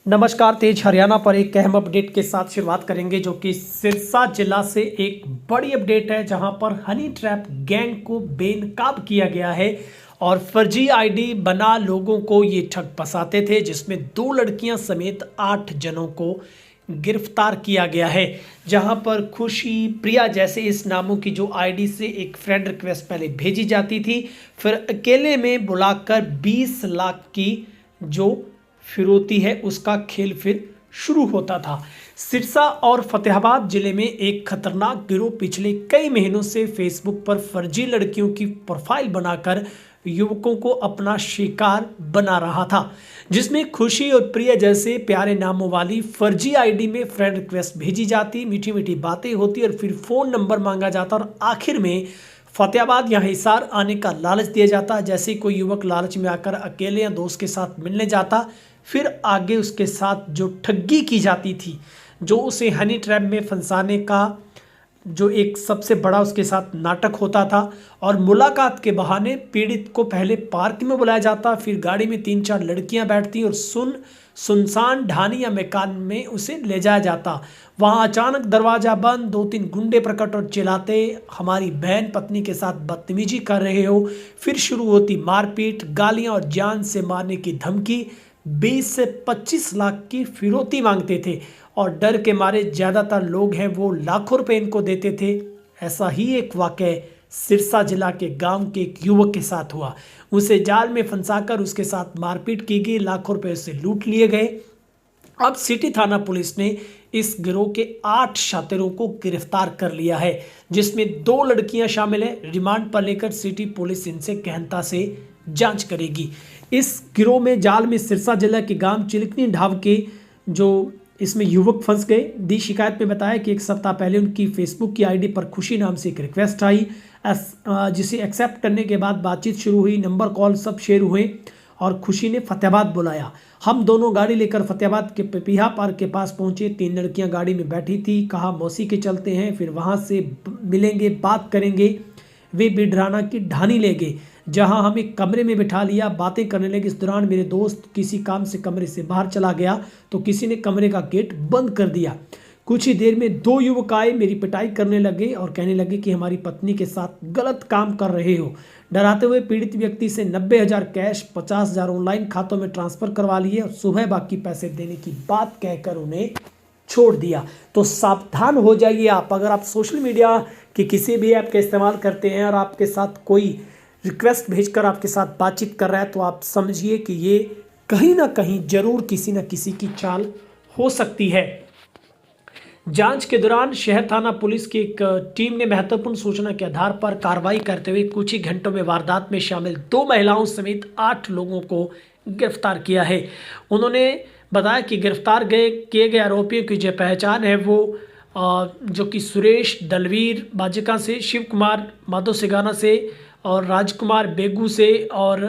नमस्कार। तेज हरियाणा पर एक अहम अपडेट के साथ शुरुआत करेंगे, जो कि सिरसा जिला से एक बड़ी अपडेट है, जहां पर हनी ट्रैप गैंग को बेनकाब किया गया है और फर्जी आईडी बना लोगों को ये ठग फंसाते थे, जिसमें 2 लड़कियां समेत 8 जनों को गिरफ्तार किया गया है। जहां पर खुशी, प्रिया जैसे इस नामों की जो आईडी से एक फ्रेंड रिक्वेस्ट पहले भेजी जाती थी, फिर अकेले में बुलाकर 20 लाख की जो फिरौती है उसका खेल फिर शुरू होता था। सिरसा और फतेहाबाद जिले में एक खतरनाक गिरोह पिछले कई महीनों से फेसबुक पर फर्जी लड़कियों की प्रोफाइल बनाकर युवकों को अपना शिकार बना रहा था, जिसमें खुशी और प्रिय जैसे प्यारे नामों वाली फर्जी आईडी में फ्रेंड रिक्वेस्ट भेजी जाती, मीठी मीठी बातें होती और फिर फोन नंबर मांगा जाता और आखिर में फतेहाबाद या हिसार आने का लालच दिया जाता। जैसे कोई युवक लालच में आकर अकेले या दोस्त के साथ मिलने जाता, फिर आगे उसके साथ जो ठगी की जाती थी, जो उसे हनी ट्रैप में फंसाने का जो एक सबसे बड़ा उसके साथ नाटक होता था। और मुलाकात के बहाने पीड़ित को पहले पार्क में बुलाया जाता, फिर गाड़ी में 3-4 लड़कियां बैठती और सुनसान ढानी या मकान में उसे ले जाया जाता। वहां अचानक दरवाजा बंद, 2-3 गुंडे प्रकट और चिल्लाते, हमारी बहन पत्नी के साथ बदतमीजी कर रहे हो। फिर शुरू होती मारपीट, गालियां और जान से मारने की धमकी। 20 से 25 लाख की फिरौती मांगते थे और डर के मारे ज़्यादातर लोग हैं वो लाखों रुपए इनको देते थे। ऐसा ही एक वाक़या सिरसा जिला के गांव के एक युवक के साथ हुआ। उसे जाल में फंसाकर उसके साथ मारपीट की गई, लाखों रुपए उससे लूट लिए गए। अब सिटी थाना पुलिस ने इस गिरोह के 8 शातिरों को गिरफ्तार कर लिया है, जिसमें 2 लड़कियां शामिल है। रिमांड पर लेकर सिटी पुलिस इनसे गहनता से जांच करेगी। इस गिरोह में जाल में सिरसा जिला के गांव चिलकनी ढाब के जो इसमें युवक फंस गए। दी शिकायत में बताया कि 1 सप्ताह पहले उनकी फेसबुक की आईडी पर खुशी नाम से एक रिक्वेस्ट आई, जिसे एक्सेप्ट करने के बाद बातचीत शुरू हुई, नंबर कॉल सब शेयर हुए और खुशी ने फतेहाबाद बुलाया। हम दोनों गाड़ी लेकर फतेहाबाद के पपीहा पार्क के पास पहुंचे। 3 लड़कियां गाड़ी में बैठी थी। कहा मौसी के चलते हैं, फिर वहां से मिलेंगे, बात करेंगे। वे बिडराना की ढानी ले गए, जहां हम एक कमरे में बिठा लिया, बातें करने लगे। इस दौरान मेरे दोस्त किसी काम से कमरे से बाहर चला गया तो किसी ने कमरे का गेट बंद कर दिया। कुछ ही देर में 2 युवक आए, मेरी पिटाई करने लगे और कहने लगे कि हमारी पत्नी के साथ गलत काम कर रहे हो। डराते हुए पीड़ित व्यक्ति से 90,000 कैश, 50,000 ऑनलाइन खातों में ट्रांसफर करवा लिए और सुबह बाकी पैसे देने की बात कहकर उन्हें छोड़ दिया। तो सावधान हो जाइए आप। अगर आप सोशल मीडिया के किसी भी ऐप का इस्तेमाल करते हैं और आपके साथ कोई रिक्वेस्ट भेजकर आपके साथ बातचीत कर रहा है, तो आप समझिए कि ये कहीं ना कहीं जरूर किसी न किसी की चाल हो सकती है। जांच के दौरान शहर थाना पुलिस की एक टीम ने महत्वपूर्ण सूचना के आधार पर कार्रवाई करते हुए कुछ ही घंटों में वारदात में शामिल 2 महिलाओं समेत 8 लोगों को गिरफ्तार किया है। उन्होंने बताया कि गिरफ्तार किए गए आरोपियों की जो पहचान है वो जो कि सुरेश दलवीर बाजिका से, शिव कुमार माधो सिगाना से और राजकुमार बेगू से और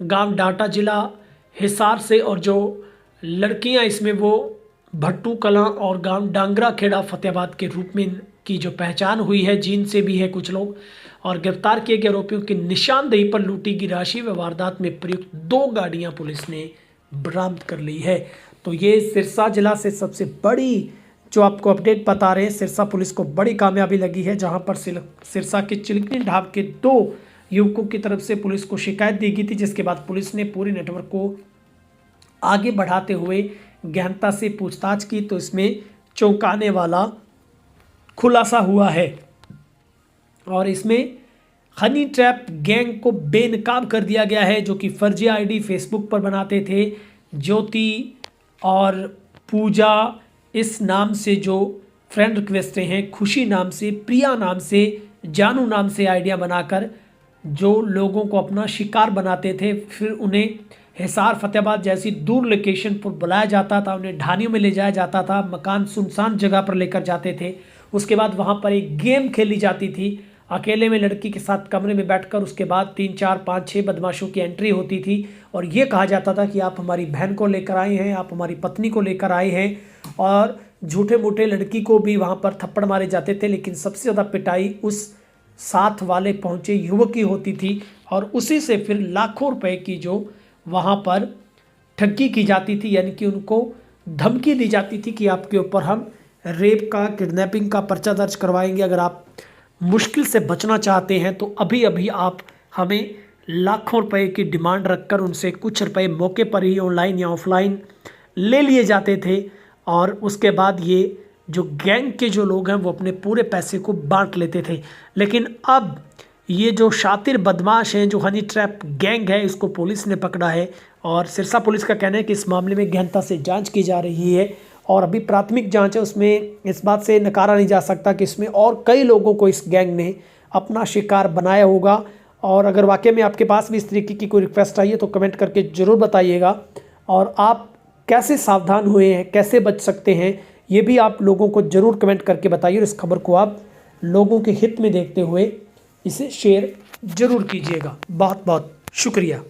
गांव डाटा जिला हिसार से, और जो लड़कियां इसमें वो भट्टू कलां और गांव डांगरा खेड़ा फतेहाबाद के रूप में की जो पहचान हुई है, जीन से भी है कुछ लोग। और गिरफ्तार किए गए आरोपियों की निशानदेही पर लूटी गई राशि व वारदात में प्रयुक्त 2 गाड़ियां पुलिस ने बरामद कर ली है। तो ये सिरसा जिला से सबसे बड़ी जो आपको अपडेट बता रहे हैं, सिरसा पुलिस को बड़ी कामयाबी लगी है, जहां पर सिरसा के चिलकनी ढाब के 2 युवकों की तरफ से पुलिस को शिकायत दी गई थी, जिसके बाद पुलिस ने पूरे नेटवर्क को आगे बढ़ाते हुए गहनता से पूछताछ की, तो इसमें चौंकाने वाला खुलासा हुआ है। और इसमें हनी ट्रैप गैंग को बेनकाब कर दिया गया है, जो कि फर्जी आईडी फेसबुक पर बनाते थे। ज्योति और पूजा इस नाम से जो फ्रेंड रिक्वेस्टें हैं, खुशी नाम से, प्रिया नाम से, जानू नाम से आइडिया बनाकर जो लोगों को अपना शिकार बनाते थे, फिर उन्हें हिसार फतेहाबाद जैसी दूर लोकेशन पर बुलाया जाता था, उन्हें ढानियों में ले जाया जाता था, मकान सुनसान जगह पर लेकर जाते थे। उसके बाद वहां पर एक गेम खेली जाती थी, अकेले में लड़की के साथ कमरे में बैठकर। उसके बाद 3, 4, 5, 6 बदमाशों की एंट्री होती थी और ये कहा जाता था कि आप हमारी बहन को लेकर आए हैं, आप हमारी पत्नी को लेकर आए हैं, और झूठे मूठे लड़की को भी वहाँ पर थप्पड़ मारे जाते थे। लेकिन सबसे ज़्यादा पिटाई उस साथ वाले पहुँचे युवक की होती थी और उसी से फिर लाखों रुपए की जो वहाँ पर ठगी की जाती थी, यानी कि उनको धमकी दी जाती थी कि आपके ऊपर हम रेप का, किडनैपिंग का पर्चा दर्ज करवाएंगे। अगर आप मुश्किल से बचना चाहते हैं तो अभी अभी आप हमें लाखों रुपए की डिमांड रखकर उनसे कुछ रुपए मौके पर ही ऑनलाइन या ऑफलाइन ले लिए जाते थे, और उसके बाद ये जो गैंग के जो लोग हैं वो अपने पूरे पैसे को बांट लेते थे। लेकिन अब ये जो शातिर बदमाश हैं, जो हनी ट्रैप गैंग है, इसको पुलिस ने पकड़ा है और सिरसा पुलिस का कहना है कि इस मामले में गहनता से जांच की जा रही है और अभी प्राथमिक जांच है, उसमें इस बात से नकारा नहीं जा सकता कि इसमें और कई लोगों को इस गैंग ने अपना शिकार बनाया होगा। और अगर वाकई में आपके पास भी इस तरीके की कोई रिक्वेस्ट आई है तो कमेंट करके ज़रूर बताइएगा, और आप कैसे सावधान हुए हैं, कैसे बच सकते हैं, ये भी आप लोगों को ज़रूर कमेंट करके बताइए। और इस खबर को आप लोगों के हित में देखते हुए इसे शेयर ज़रूर कीजिएगा। बहुत बहुत शुक्रिया।